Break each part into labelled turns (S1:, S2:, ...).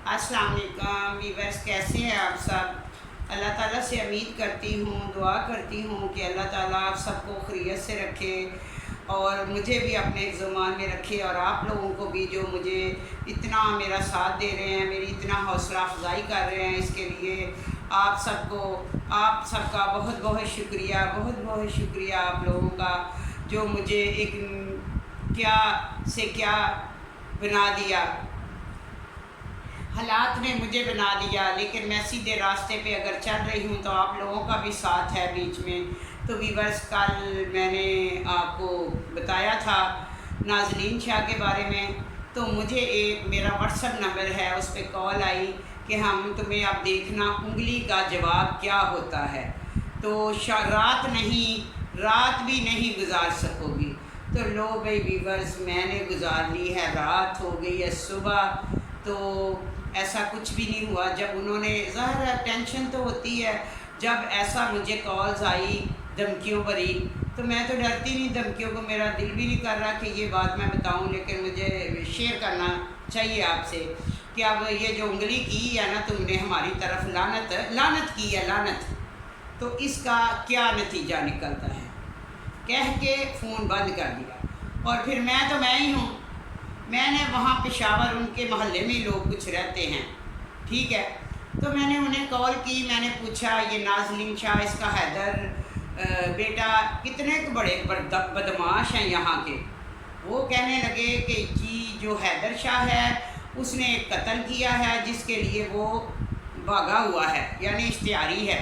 S1: अस्सलाम वालेकुम वीवर्स, कैसे हैं आप सब। अल्लाह ताला से उम्मीद करती हूँ, दुआ करती हूँ कि अल्लाह ताला आप सबको खैरियत से रखे और मुझे भी अपने ज़ुबान में रखे, और आप लोगों को भी जो मुझे इतना मेरा साथ दे रहे हैं, मेरी इतना हौसला अफजाई कर रहे हैं, इसके लिए आप सबका बहुत बहुत शुक्रिया, बहुत बहुत शुक्रिया आप लोगों का, जो मुझे एक क्या से क्या बना दिया, हालात ने मुझे बना दिया। लेकिन मैं सीधे रास्ते पे अगर चल रही हूँ तो आप लोगों का भी साथ है बीच में। तो वीवर्स, कल मैंने आपको बताया था नाज़रीन शाह के बारे में, तो मुझे एक मेरा व्हाट्सएप नंबर है, उस पर कॉल आई कि हम तुम्हें अब देखना उंगली का जवाब क्या होता है, तो रात भी नहीं गुजार सकोगी। तो लो भाई वीवर्स, मैंने गुजार ली है, रात हो गई है, सुबह तो ऐसा कुछ भी नहीं हुआ। जब उन्होंने, ज़ाहिर है टेंशन तो होती है जब ऐसा मुझे कॉल्स आई धमकियों भरी, तो मैं तो डरती नहीं धमकियों को, मेरा दिल भी नहीं कर रहा कि ये बात मैं बताऊं, लेकिन मुझे शेयर करना चाहिए आपसे कि अब ये जो उंगली की है ना तुमने हमारी तरफ, लानत की है, लानत, तो इसका क्या नतीजा निकलता है। कह के फ़ोन बंद कर दिया। और फिर मैं ही हूँ, मैंने वहाँ पेशावर, उनके मोहल्ले में लोग कुछ रहते हैं, ठीक है, तो मैंने उन्हें कॉल की, मैंने पूछा ये नाज़रीन शाह, इसका हैदर बेटा कितने बड़े बदमाश हैं यहाँ के। वो कहने लगे कि जी जो हैदर शाह है उसने एक कत्ल किया है जिसके लिए वो भागा हुआ है, यानी इश्तिहारी है,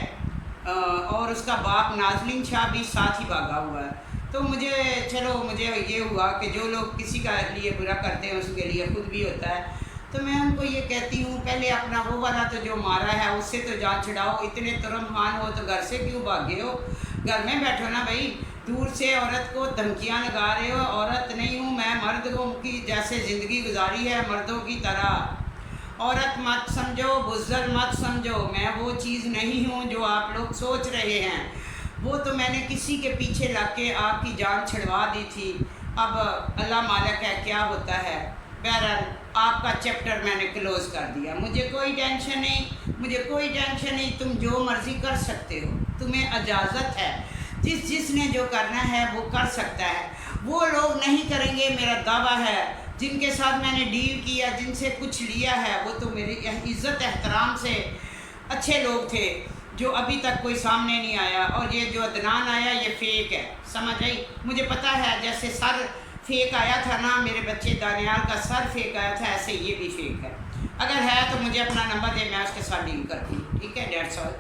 S1: और उसका बाप नाज़रीन शाह भी साथ ही भागा हुआ है। तो मुझे ये हुआ कि जो लोग किसी का लिए बुरा करते हैं उसके लिए खुद भी होता है। तो मैं उनको ये कहती हूँ, पहले अपना वो वाला तो जो मारा है उससे तो जान छुड़ाओ, इतने तुरम खान हो तो घर से क्यों भागे हो, घर में बैठो ना भाई। दूर से औरत को धमकियाँ लगा रहे हो, औरत नहीं हूँ मैं, मर्दों की जैसे ज़िंदगी गुजारी है मर्दों की तरह। औरत मत समझो, बुज़्ज़र मत समझो, मैं वो चीज़ नहीं हूँ जो आप लोग सोच रहे हैं। वो तो मैंने किसी के पीछे लग के आपकी जान छुड़वा दी थी। अब अल्लाह मालिक है क्या होता है। बहरहाल आपका चैप्टर मैंने क्लोज़ कर दिया, मुझे कोई टेंशन नहीं, तुम जो मर्ज़ी कर सकते हो, तुम्हें इजाज़त है, जिसने जो करना है वो कर सकता है। वो लोग नहीं करेंगे, मेरा दावा है, जिनके साथ मैंने डील किया, जिनसे कुछ लिया है, वो तो मेरी इज़्ज़त एहतराम से अच्छे लोग थे, जो अभी तक कोई सामने नहीं आया। और ये जो अदनान आया ये फ़ेक है, समझ आई। मुझे पता है जैसे सर फेक आया था ना, मेरे बच्चे दानियाल का सर फेक आया था, ऐसे ये भी फेक है। अगर है तो मुझे अपना नंबर दे, मैं उसके साथ डील करती हूँ, ठीक है, डेट्स ऑल।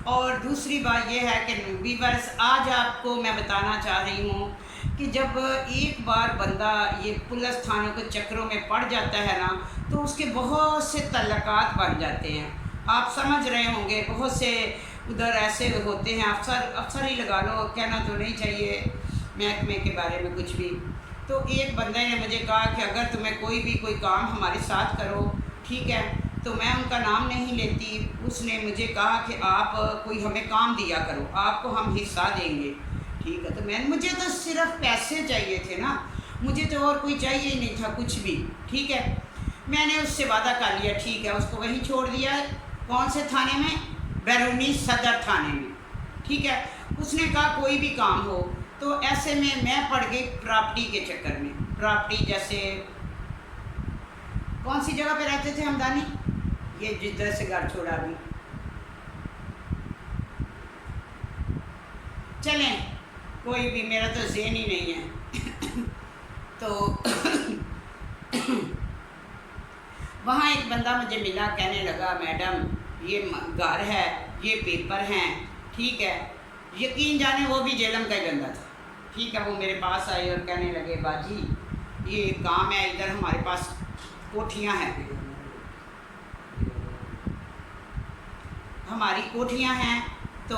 S1: और दूसरी बात ये है कि वीवर्स, आज आपको मैं बताना चाह रही हूँ कि जब एक बार बंदा ये पुलिस थानों के चक्रों में पड़ जाता है ना, तो उसके बहुत से तल्लकात बन जाते हैं। आप समझ रहे होंगे, बहुत से उधर ऐसे होते हैं, अफसर ही लगा लो, कहना तो नहीं चाहिए महकमे के बारे में कुछ भी। तो एक बंदे ने मुझे कहा कि अगर तुम्हें कोई काम हमारे साथ करो, ठीक है, तो मैं उनका नाम नहीं लेती, उसने मुझे कहा कि आप कोई हमें काम दिया करो, आपको हम हिस्सा देंगे, ठीक है। तो मुझे तो सिर्फ पैसे चाहिए थे ना, मुझे तो और कोई चाहिए ही नहीं था कुछ भी, ठीक है। मैंने उससे वादा कर लिया, ठीक है, उसको वहीं छोड़ दिया। कौन से थाने में? बैरूनी सदर थाने में, ठीक है। उसने कहा कोई भी काम हो, तो ऐसे में मैं पड़ गई प्रॉपर्टी के चक्कर में। प्रॉपर्टी जैसे कौन सी जगह पे रहते थे हमदानी, ये जिधर से घर छोड़ा भी, चलें कोई भी, मेरा तो ज़हन ही नहीं है। तो वहाँ एक बंदा मुझे मिला, कहने लगा मैडम ये घर है, ये पेपर हैं, ठीक है। यकीन जाने वो भी जेलम का ही बंदा था, ठीक है। वो मेरे पास आए और कहने लगे बाजी ये काम है, इधर हमारे पास कोठियाँ हैं, हमारी कोठियाँ हैं, तो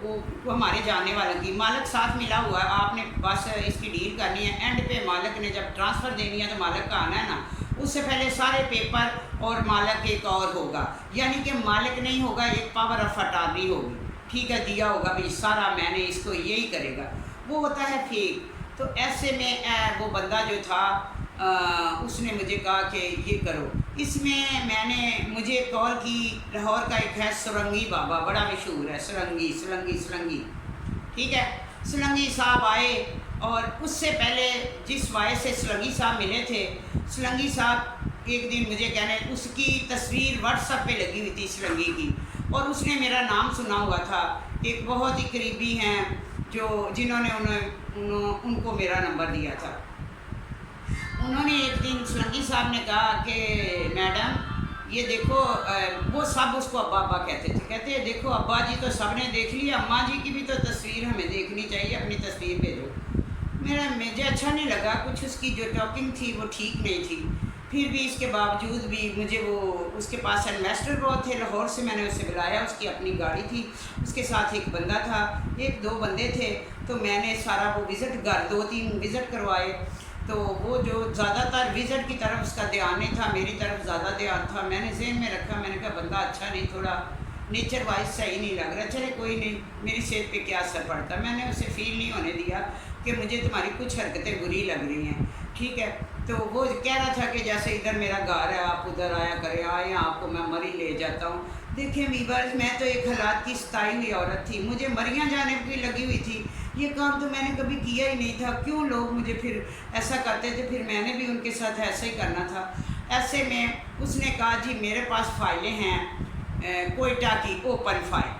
S1: वो हमारे जाने वालों की, मालिक साथ मिला हुआ है, आपने बस इसकी डील करनी है। एंड पे मालिक ने जब ट्रांसफ़र देनी है तो मालिक का आना है ना, उससे पहले सारे पेपर और मालिक एक और होगा, यानी कि मालिक नहीं होगा, एक पावर ऑफ अटॉर्नी होगी, ठीक है, दिया होगा भाई सारा मैंने, इसको यही करेगा, वो होता है फेक। तो ऐसे में वो बंदा जो था उसने मुझे कहा कि ये करो, اس میں نے مجھے کال کی، لاہور کا ایک ہے سرنگی بابا، بڑا مشہور ہے، سرنگی، ٹھیک ہے، سرنگی صاحب آئے، اور اس سے پہلے جس وائس سے سرنگی صاحب ملے تھے، سرنگی صاحب ایک دن مجھے کہنے، اس کی تصویر واٹس ایپ پہ لگی ہوئی تھی سرنگی کی، اور اس نے میرا نام سنا ہوا تھا، ایک بہت ہی قریبی ہیں جنہوں نے ان کو میرا نمبر دیا تھا۔ انہوں نے ایک دن سرنگی صاحب نے کہا کہ میڈم یہ دیکھو، وہ سب اس کو ابا ابا کہتے تھے، کہتے ہیں دیکھو ابا جی تو سب نے دیکھ لیا، اماں جی کی بھی تو تصویر ہمیں دیکھنی چاہیے، اپنی تصویر بھیجو۔ مجھے اچھا نہیں لگا، کچھ اس کی جو ٹاکنگ تھی وہ ٹھیک نہیں تھی، پھر بھی اس کے باوجود بھی مجھے اس کے پاس انویسٹر بہت تھے، لاہور سے میں نے اسے بلایا، اس کی اپنی گاڑی تھی، اس کے ساتھ ایک بندہ تھا، ایک دو بندے تھے، تو میں نے سارا وہ وزٹ گھر 2-3 وزٹ کروائے، تو وہ جو زیادہ تر وزٹ کی طرف اس کا دھیان نہیں تھا، میری طرف زیادہ دھیان تھا، میں نے ذہن میں رکھا، میں نے کہا بندہ اچھا نہیں، تھوڑا نیچر وائز صحیح نہیں لگ رہا، چلے کوئی نہیں، میری صحت پہ کیا اثر پڑتا، میں نے اسے فیل نہیں ہونے دیا کہ مجھے تمہاری کچھ حرکتیں بری لگ رہی ہیں، ٹھیک ہے، تو وہ کہہ رہا تھا کہ جیسے ادھر میرا گھر ہے، آپ ادھر آیا کریں، آئے آپ کو میں مری لے جاتا ہوں۔ دیکھیں ویورز، میں تو ایک حالات کی ستائی ہوئی عورت تھی، مجھے مریاں جانے کی لگی ہوئی تھی، یہ کام تو میں نے کبھی کیا ہی نہیں تھا، کیوں لوگ مجھے پھر ایسا کرتے تھے، پھر میں نے بھی ان کے ساتھ ایسا ہی کرنا تھا۔ ایسے میں اس نے کہا جی میرے پاس فائلیں ہیں کوئٹہ کی اوپن فائل،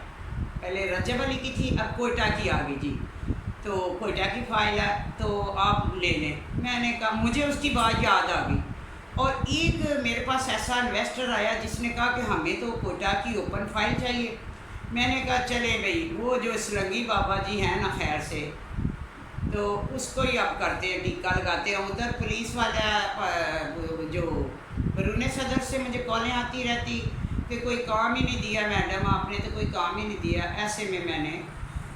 S1: پہلے رجب علی کی تھی، اب کوئٹہ کی آ گئی جی، تو کوئٹہ کی فائل ہے تو آپ لے لیں۔ میں نے کہا، مجھے اس کی بات یاد آ گئی، اور ایک میرے پاس ایسا انویسٹر آیا جس نے کہا کہ ہمیں تو کوئٹہ کی اوپن فائل چاہیے۔ میں نے کہا چلے بھائی، وہ جو سرنگی بابا جی ہیں نا خیر سے، تو اس کو ہی اب کرتے ہیں، ٹیکہ لگاتے ہیں، ادھر پولیس والا جو بیرون صدر سے مجھے کالیں آتی رہتی کہ کوئی کام ہی نہیں دیا میڈم، آپ نے تو کوئی کام ہی نہیں دیا۔ ایسے میں نے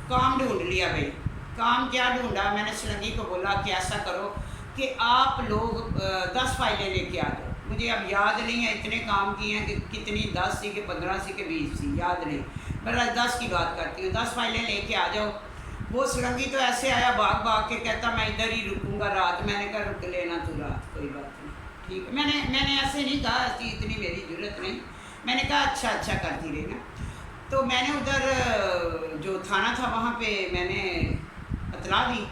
S1: کام ڈھونڈ لیا بھائی۔ کام کیا ڈھونڈا؟ میں نے سرنگی کو بولا کہ ایسا کرو کہ آپ لوگ 10 فائلیں لے کے آ جاؤ، مجھے اب یاد نہیں ہے اتنے کام کیے ہیں کہ کتنی، 10 سی کہ 15 سی کہ 20 سی، یاد نہیں، بہرحال 10 کی بات کرتی ہوں، 10 فائلیں لے کے آ جاؤ۔ وہ سرنگی تو ایسے آیا بھاگ کے، کہتا میں ادھر ہی رکوں گا رات۔ میں نے کہا رک لینا تو رات، کوئی بات نہیں، ٹھیک ہے۔ میں نے ایسے نہیں کہا کہ اتنی میری ضرورت نہیں، میں نے کہا اچھا کرتی رہنا۔ تو میں نے ادھر جو تھانہ تھا وہاں پہ میں نے اطلاع دی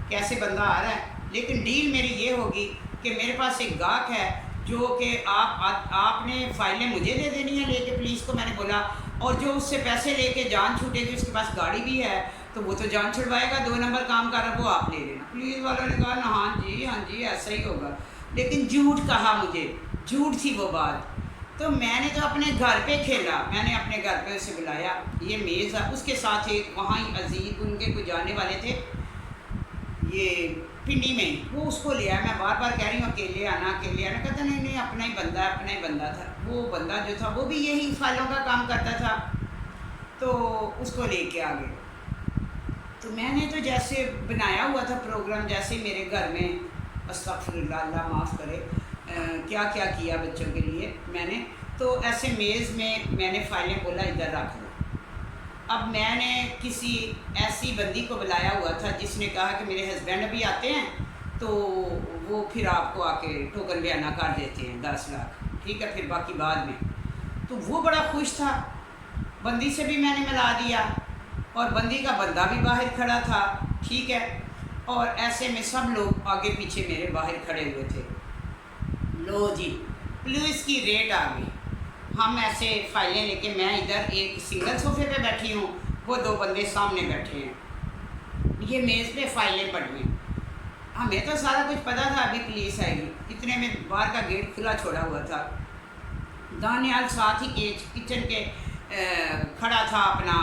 S1: کہ ایسے بندہ آ رہا ہے، لیکن ڈیل میری یہ ہوگی کہ میرے پاس ایک گاہک ہے جو کہ آپ نے فائلیں مجھے دے دینی ہے لے کے پولیس کو، میں نے بولا، اور جو اس سے پیسے لے کے جان چھوٹے گی، اس کے پاس گاڑی بھی ہے تو وہ تو جان چھڑوائے گا، 2 نمبر کام کر رہا، وہ آپ لے لینا۔ پولیس والوں نے کہا ہاں جی ایسا ہی ہوگا، لیکن جھوٹ کہا، مجھے جھوٹ تھی وہ بات۔ تو میں نے تو اپنے گھر پہ کھیلا، میں نے اپنے گھر پہ اسے بلایا، یہ میز ہے، اس کے ساتھ ایک وہاں ہی عزیز ان کے کوئی جانے والے تھے یہ پنڈی میں، وہ اس کو لیا، میں بار بار کہہ رہی ہوں اکیلے آنا، کہتا نہیں اپنا ہی بندہ تھا، وہ بندہ جو تھا وہ بھی یہی فائلوں کا کام کرتا تھا، تو اس کو لے کے آ گئے۔ تو میں نے تو جیسے بنایا ہوا تھا پروگرام، جیسے میرے گھر میں استغفر اللہ، اللہ معاف کرے، کیا کیا بچوں کے لیے میں نے، تو ایسے میز میں نے فائلیں بولا ادھر رکھ دو۔ اب میں نے کسی ایسی بندی کو بلایا ہوا تھا جس نے کہا کہ میرے ہسبینڈ ابھی آتے ہیں تو وہ پھر آپ کو آ کے ٹوکن بیانہ کر دیتے ہیں 10 لاکھ، ٹھیک ہے، پھر باقی بعد میں۔ تو وہ بڑا خوش تھا، بندی سے بھی میں نے ملا دیا، اور بندی کا بندہ بھی باہر کھڑا تھا، ٹھیک ہے، اور ایسے میں سب لوگ آگے پیچھے میرے باہر کھڑے ہوئے تھے۔ لو جی، پولیس کی ریٹ آ گئی، ہم ایسے فائلیں لے کے، میں ادھر ایک سنگل صوفے پہ بیٹھی ہوں، وہ 2 بندے سامنے بیٹھے ہیں، یہ میز پہ فائلیں پڑی ہیں۔ ہمیں تو سارا کچھ پتہ تھا ابھی پولیس آئے گی، اتنے میں باہر کا گیٹ کھلا چھوڑا ہوا تھا، دانیال ساتھ ہی کچن کے کھڑا تھا، اپنا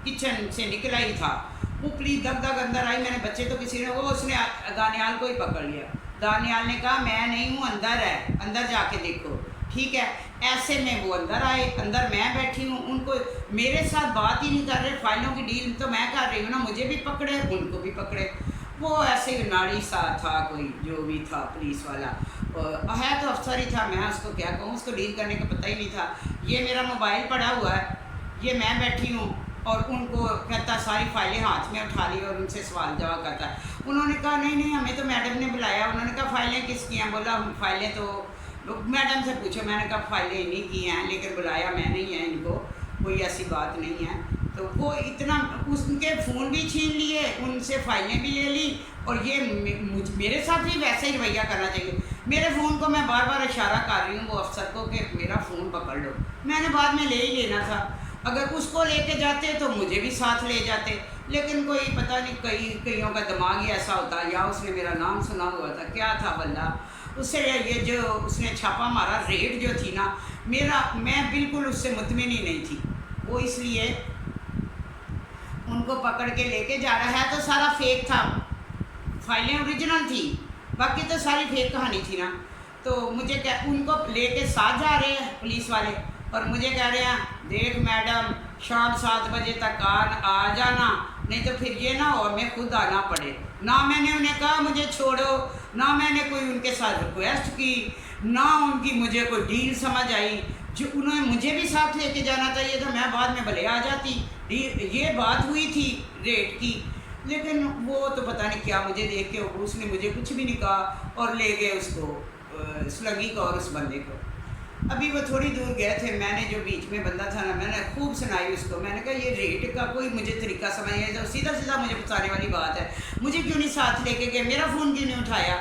S1: کچن سے نکلا ہی تھا، وہ پولیس دگ اندر آئی، میں نے بچے تو کسی نے، اس نے دانیال کو ہی پکڑ لیا۔ دانیال نے کہا میں نہیں ہوں، اندر ہے، اندر جا کے دیکھو، ٹھیک ہے۔ ایسے میں وہ اندر آئے، اندر میں بیٹھی ہوں، ان کو میرے ساتھ بات ہی نہیں کر رہے، فائلوں کی ڈیل تو میں کر رہی ہوں نا، مجھے بھی پکڑے، ان کو بھی پکڑے۔ وہ ایسے ہی ناڑی سا تھا کوئی جو بھی تھا پولیس والا، ہے تو افسر ہی تھا، میں اس کو کیا کہوں، اس کو ڈیل کرنے کا پتہ ہی نہیں تھا۔ یہ میرا موبائل پڑا ہوا ہے، یہ میں بیٹھی ہوں، اور ان کو کہتا ساری فائلیں ہاتھ میں اٹھا لی اور ان سے سوال جواب کرتا ہے۔ انہوں نے کہا نہیں ہمیں تو میڈم نے بلایا، انہوں نے کہا فائلیں کس کی ہیں؟ بولا فائلیں تو मैडम से पूछो, मैंने कहा फाइलें नहीं की हैं, लेकिन बुलाया मैंने ही है इनको, कोई ऐसी बात नहीं है। तो वो इतना, उनके फ़ोन भी छीन लिए, उनसे फाइलें भी ले ली, और ये मेरे साथ भी वैसे ही रवैया करना चाहिए। मेरे फ़ोन को मैं बार बार इशारा कर रही हूँ वो अफसर को कि मेरा फ़ोन पकड़ लो, मैंने बाद में ले ही लेना था। अगर उसको लेके जाते तो मुझे भी साथ ले जाते, लेकिन कोई पता नहीं, कईयों का दिमाग ही ऐसा होता है, या उसने मेरा नाम सुना हुआ था, क्या था वल्ला। उससे ये जो उसने छापा मारा, रेड जो थी ना, मैं बिल्कुल उससे मुतमिन ही नहीं थी। वो इसलिए उनको पकड़ के लेके जा रहा है, तो सारा फेक था, फाइलें ओरिजिनल थी, बाकी तो सारी फेक कहानी थी ना। तो मुझे उनको लेके साथ जा रहे हैं पुलिस वाले, और मुझे कह रहे हैं देख मैडम, शाम 7 बजे तक आ जाना, नहीं तो फिर ये ना हो मैं खुद आना पड़े। ना मैंने उन्हें कहा मुझे छोड़ो, ना मैंने कोई उनके साथ रिक्वेस्ट की, ना उनकी मुझे कोई डील समझ आई। जो उन्होंने मुझे भी साथ लेके जाना चाहिए था, मैं बाद में भले आ जाती। ये बात हुई थी रेट की, लेकिन वो तो पता नहीं क्या, मुझे देख के उसने मुझे कुछ भी नहीं कहा, और ले गए उसको, स्लगी को और उस बंदे को। अभी वो थोड़ी दूर गए थे, मैंने जो बीच में बंदा था ना, मैंने खूब सुनाई उसको। मैंने कहा ये रेट का कोई मुझे तरीका समझ नहीं आया, तो सीधा सीधा मुझे बताने वाली बात है, मुझे क्यों नहीं साथ लेके गए, मेरा फ़ोन क्यों नहीं उठाया,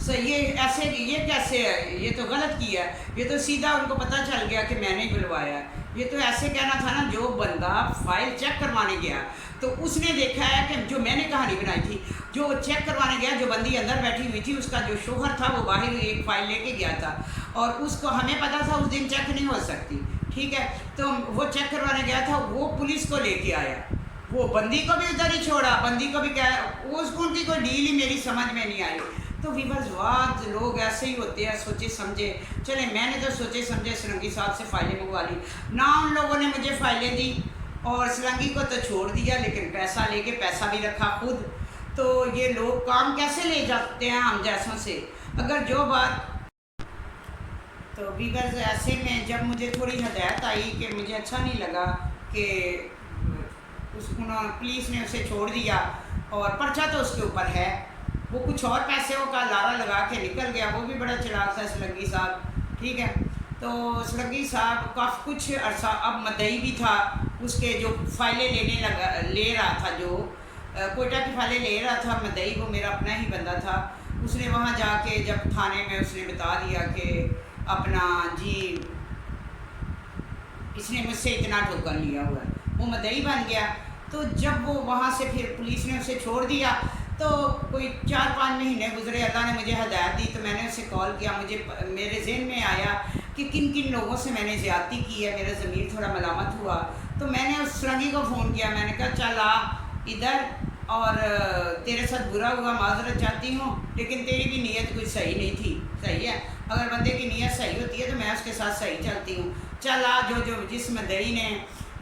S1: ये ऐसे, ये कैसे है, ये तो गलत किया है। ये तो सीधा उनको पता चल गया कि मैंने ही बुलवाया है। ये तो ऐसे कहना था ना, जो बंदा फाइल चेक करवाने गया तो उसने देखा है कि जो मैंने कहानी बनाई थी, जो चेक करवाने गया, जो बंदी अंदर बैठी हुई थी, उसका जो शोहर था वो बाहर एक फ़ाइल लेके गया था, और उसको हमें पता था उस दिन चेक नहीं हो सकती, ठीक है। तो वो चेक करवाने गया था, वो पुलिस को लेके आया, वो बंदी को भी उधर ही छोड़ा, बंदी को भी क्या, उसको उनकी कोई डील ही मेरी समझ में नहीं आई। तो विवाद लोग ऐसे ही होते हैं, सोचे समझे। चले, मैंने तो सोचे समझे सरंगी साहब से फ़ाइलें मंगवा ली ना, उन लोगों ने मुझे फ़ाइलें दी, और सरंगी को तो छोड़ दिया, लेकिन पैसा लेके पैसा भी रखा खुद। तो ये लोग काम कैसे ले जाते हैं हम जैसों से, अगर जो बात। तो वीवर्स, ऐसे में जब मुझे थोड़ी हदायत आई कि मुझे अच्छा नहीं लगा कि पुलिस ने उसे छोड़ दिया, और पर्चा तो उसके ऊपर है, वो कुछ और पैसों का लारा लगा के निकल गया, वो भी बड़ा चिराग था सलंगी साहब, ठीक है। तो सलंगी साहब काफ़ी कुछ अरसा, अब मदई भी था, उसके जो फाइलें ले रहा था, जो कोयटा की फाइलें ले रहा था मदई, वो मेरा अपना ही बंदा था। उसने वहाँ जाके जब थाने में उसने बता दिया कि अपना जी इसने मुझसे इतना टोकन लिया हुआ है, वो मदई बन गया। तो जब वो वहाँ से फिर पुलिस ने उसे छोड़ दिया, तो कोई 4-5 महीने गुजरे, अल्लाह ने मुझे हदायत दी, तो मैंने उसे कॉल किया। मेरे जहन में आया कि किन किन लोगों से मैंने ज़्यादती की है, मेरा ज़मीर थोड़ा मलामत हुआ। तो मैंने उस सरंगी को फ़ोन किया, मैंने कहा चल आ इधर, और तेरे साथ बुरा हुआ, माजरत चाहती हूँ, लेकिन तेरी भी नीयत कुछ सही नहीं थी। सही है, अगर बंदे की नीयत सही होती है तो मैं उसके साथ सही चलती हूँ। चल आ, जो जिस मदई ने,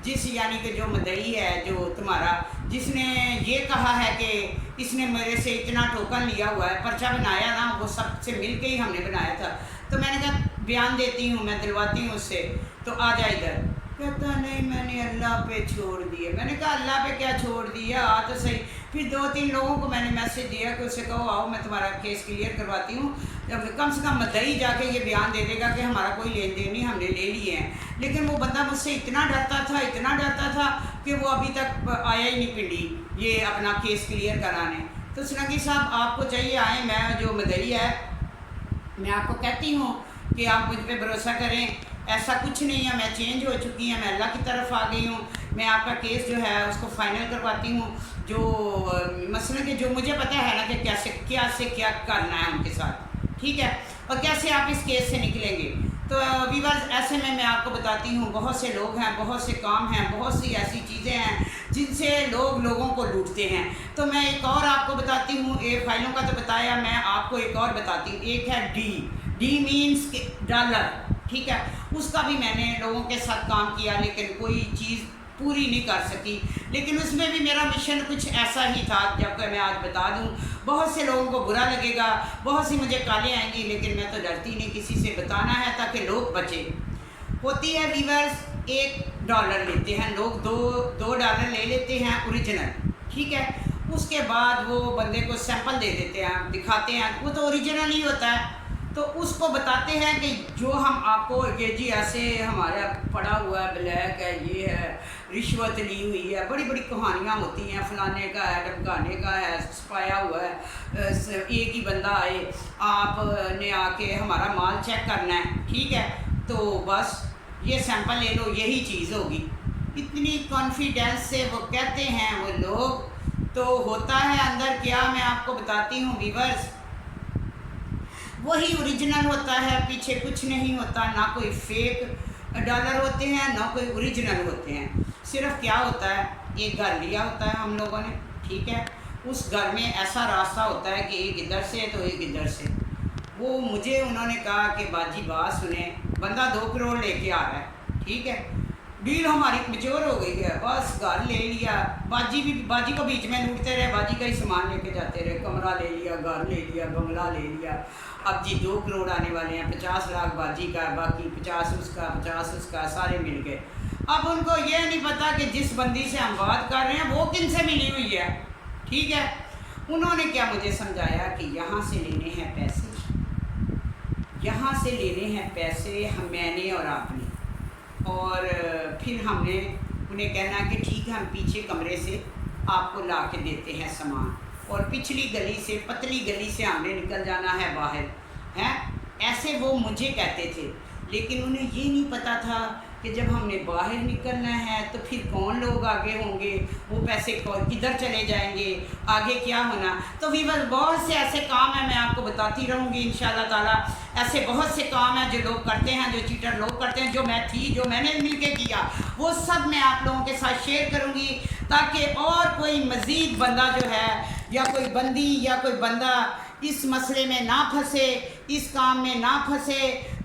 S1: यानी कि जो मदई है, जो तुम्हारा, जिसने ये कहा है कि इसने मेरे से इतना टोकन लिया हुआ है, पर्चा बनाया ना, वो सबसे मिल के ही हमने बनाया था। तो मैंने कहा बयान देती हूँ, मैं दिलवाती हूँ उससे, तो आ जा इधर। कहता नहीं, मैंने अल्लाह पे छोड़ दिए। मैंने कहा अल्लाह पे क्या छोड़ दिया, आ तो सही। फिर 2-3 लोगों को मैंने मैसेज दिया कि उससे कहो आओ, मैं तुम्हारा केस क्लियर करवाती हूँ। जब कम से कम मदई जाके ये बयान दे देगा कि हमारा कोई लेन देन नहीं, हमने ले लिए हैं। लेकिन वो बंदा मुझसे इतना डरता था कि वो अभी तक आया ही नहीं पिंडी ये अपना केस क्लियर कराने। तो सरंगी साहब आपको चाहिए आए, मैं जो मदई है, मैं आपको कहती हूँ कि आप मुझ पर भरोसा करें, ऐसा कुछ नहीं है, मैं चेंज हो चुकी है, मैं अल्लाह की तरफ आ गई हूँ। मैं आपका केस जो है उसको फाइनल करवाती हूँ। जो मसले के जो मुझे पता है ना कि कैसे क्या करना है उनके साथ, ठीक है, और कैसे आप इस केस से निकलेंगे। तो वीवर्स, ऐसे में मैं आपको बताती हूँ, बहुत से लोग हैं, बहुत से काम हैं, बहुत सी ऐसी चीज़ें हैं जिनसे लोग लोगों को लूटते हैं। तो मैं एक और आपको बताती हूँ, ये फाइलों का तो बताया, मैं आपको एक और बताती हूँ। एक है डी मीन्स डॉलर, ठीक है, उसका भी मैंने लोगों के साथ काम किया, लेकिन कोई चीज़ पूरी नहीं कर सकी। लेकिन उसमें भी मेरा मिशन कुछ ऐसा ही था, जब मैं आज बता दूं, बहुत से लोगों को बुरा लगेगा, बहुत सी मुझे गालियाँ आएंगी, लेकिन मैं तो डरती नहीं, किसी से बताना है ताकि लोग बचें। होती है वीवर्स, $1 लेते हैं लोग, $2 ले लेते हैं ओरिजिनल, ठीक है। उसके बाद वो बंदे को सैंपल दे देते हैं, दिखाते हैं, वो तो ओरिजिनल ही होता है। تو اس کو بتاتے ہیں کہ جو ہم آپ کو کہ جی ایسے ہمارا پڑا ہوا ہے، بلیک ہے، یہ ہے، رشوت لی ہوئی ہے، بڑی بڑی کہانیاں ہوتی ہیں، فلانے کا ہے، ڈمکانے کا ہے، چھپایا ہوا ہے، ایک ہی بندہ آئے، آپ نے آ کے ہمارا مال چیک کرنا ہے، ٹھیک ہے، تو بس یہ سیمپل لے لو، یہی چیز ہوگی۔ اتنی کانفیڈنس سے وہ کہتے ہیں وہ لوگ، تو ہوتا ہے اندر کیا میں آپ کو بتاتی ہوں ویورز، وہی اوریجنل ہوتا ہے، پیچھے کچھ نہیں ہوتا، نہ کوئی فیک ڈالر ہوتے ہیں نہ کوئی اوریجنل ہوتے ہیں۔ صرف کیا ہوتا ہے، ایک گھر لیا ہوتا ہے ہم لوگوں نے، ٹھیک ہے، اس گھر میں ایسا راستہ ہوتا ہے کہ ایک ادھر سے تو ایک ادھر سے۔ وہ مجھے انہوں نے کہا کہ باجی بات سنیں، بندہ 2 کروڑ لے کے آ رہا ہے، ٹھیک ہے، ڈیل ہماری میچور ہو گئی ہے، بس گھر لے لیا، باجی کو بیچ میں لوٹتے رہے، باجی کا ہی سامان لے کے جاتے رہے، کمرہ لے لیا، گھر لے لیا، بنگلہ لے لیا۔ اب جی 2 کروڑ آنے والے ہیں، 50 لاکھ باجی کا، باقی 50 اس کا، 50 اس کا، سارے مل گئے۔ اب ان کو یہ نہیں پتا کہ جس بندی سے ہم بات کر رہے ہیں وہ کن سے ملی ہوئی ہے، ٹھیک ہے۔ انہوں نے کیا مجھے سمجھایا کہ یہاں سے لینے ہیں پیسے، یہاں سے لینے ہیں پیسے، میں نے اور آپ نے، اور پھر ہم نے انہیں کہنا کہ ٹھیک ہے ہم پیچھے کمرے سے آپ کو لا کے دیتے ہیں سامان، اور پچھلی گلی سے، پتلی گلی سے ہم نے نکل جانا ہے باہر، ہیں ایسے وہ مجھے کہتے تھے۔ لیکن انہیں یہ نہیں پتہ تھا کہ جب ہم نے باہر نکلنا ہے تو پھر کون لوگ آگے ہوں گے، وہ پیسے کدھر چلے جائیں گے، آگے کیا ہونا۔ تو ویور بہت سے ایسے کام ہیں، میں آپ کو بتاتی رہوں گی انشاءاللہ تعالیٰ، ایسے بہت سے کام ہیں جو لوگ کرتے ہیں، جو چیٹر لوگ کرتے ہیں، جو میں نے مل کے کیا، وہ سب میں آپ لوگوں کے ساتھ شیئر کروں گی، تاکہ اور کوئی مزید بندہ جو ہے، یا کوئی بندی یا کوئی بندہ اس مسئلے میں نہ پھنسے، اس کام میں نہ پھنسے،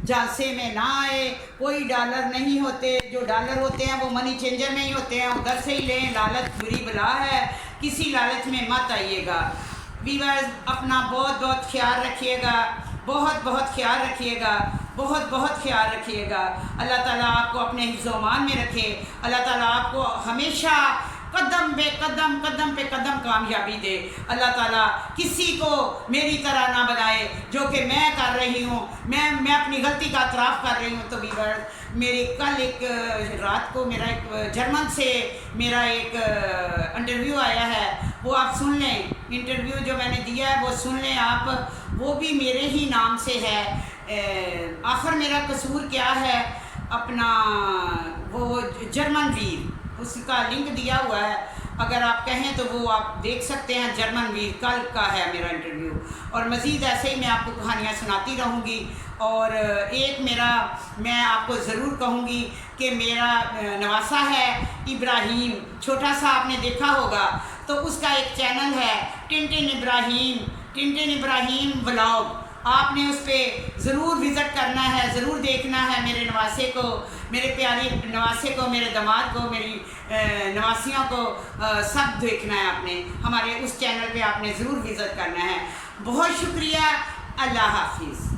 S1: جالسے میں نہ آئے۔ کوئی ڈالر نہیں ہوتے، جو ڈالر ہوتے ہیں وہ منی چینجر میں ہی ہوتے ہیں، ادھر سے ہی لیں، لالچ بری بلا ہے، کسی لالچ میں مت آئیے گا۔ ویورز اپنا بہت بہت خیال رکھیے گا، بہت بہت خیال رکھیے گا، بہت بہت خیال رکھیے گا۔ اللہ تعالیٰ آپ کو اپنے حفظ و امان میں رکھے، اللہ تعالیٰ آپ کو ہمیشہ قدم بے قدم، قدم پہ قدم کامیابی دے۔ اللہ تعالیٰ کسی کو میری طرح نہ بنائے جو کہ میں کر رہی ہوں، میں اپنی غلطی کا اعتراف کر رہی ہوں۔ تو ویور میری کل ایک رات کو میرا ایک جرمن سے میرا ایک انٹرویو آیا ہے، وہ آپ سن لیں، انٹرویو جو میں نے دیا ہے وہ سن لیں آپ، وہ بھی میرے ہی نام سے ہے۔ آخر میرا قصور کیا ہے، اپنا وہ جرمن ویر، اس کا لنک دیا ہوا ہے، اگر آپ کہیں تو وہ آپ دیکھ سکتے ہیں، جرمن ویر کل کا ہے میرا انٹرویو۔ اور مزید ایسے ہی میں آپ کو کہانیاں سناتی رہوں گی۔ اور ایک میں آپ کو ضرور کہوں گی کہ میرا نواسا ہے ابراہیم، چھوٹا سا آپ نے دیکھا ہوگا، تو اس کا ایک چینل ہے ٹنٹن ابراہیم ولاگ، آپ نے اس پہ ضرور وزٹ کرنا ہے، ضرور دیکھنا ہے۔ میرے نواسے کو، میرے پیارے نواسے کو، میرے داماد کو، میری نواسیوں کو سب دیکھنا ہے آپ نے، ہمارے اس چینل پہ آپ نے ضرور وزٹ کرنا ہے۔ بہت شکریہ، اللہ حافظ۔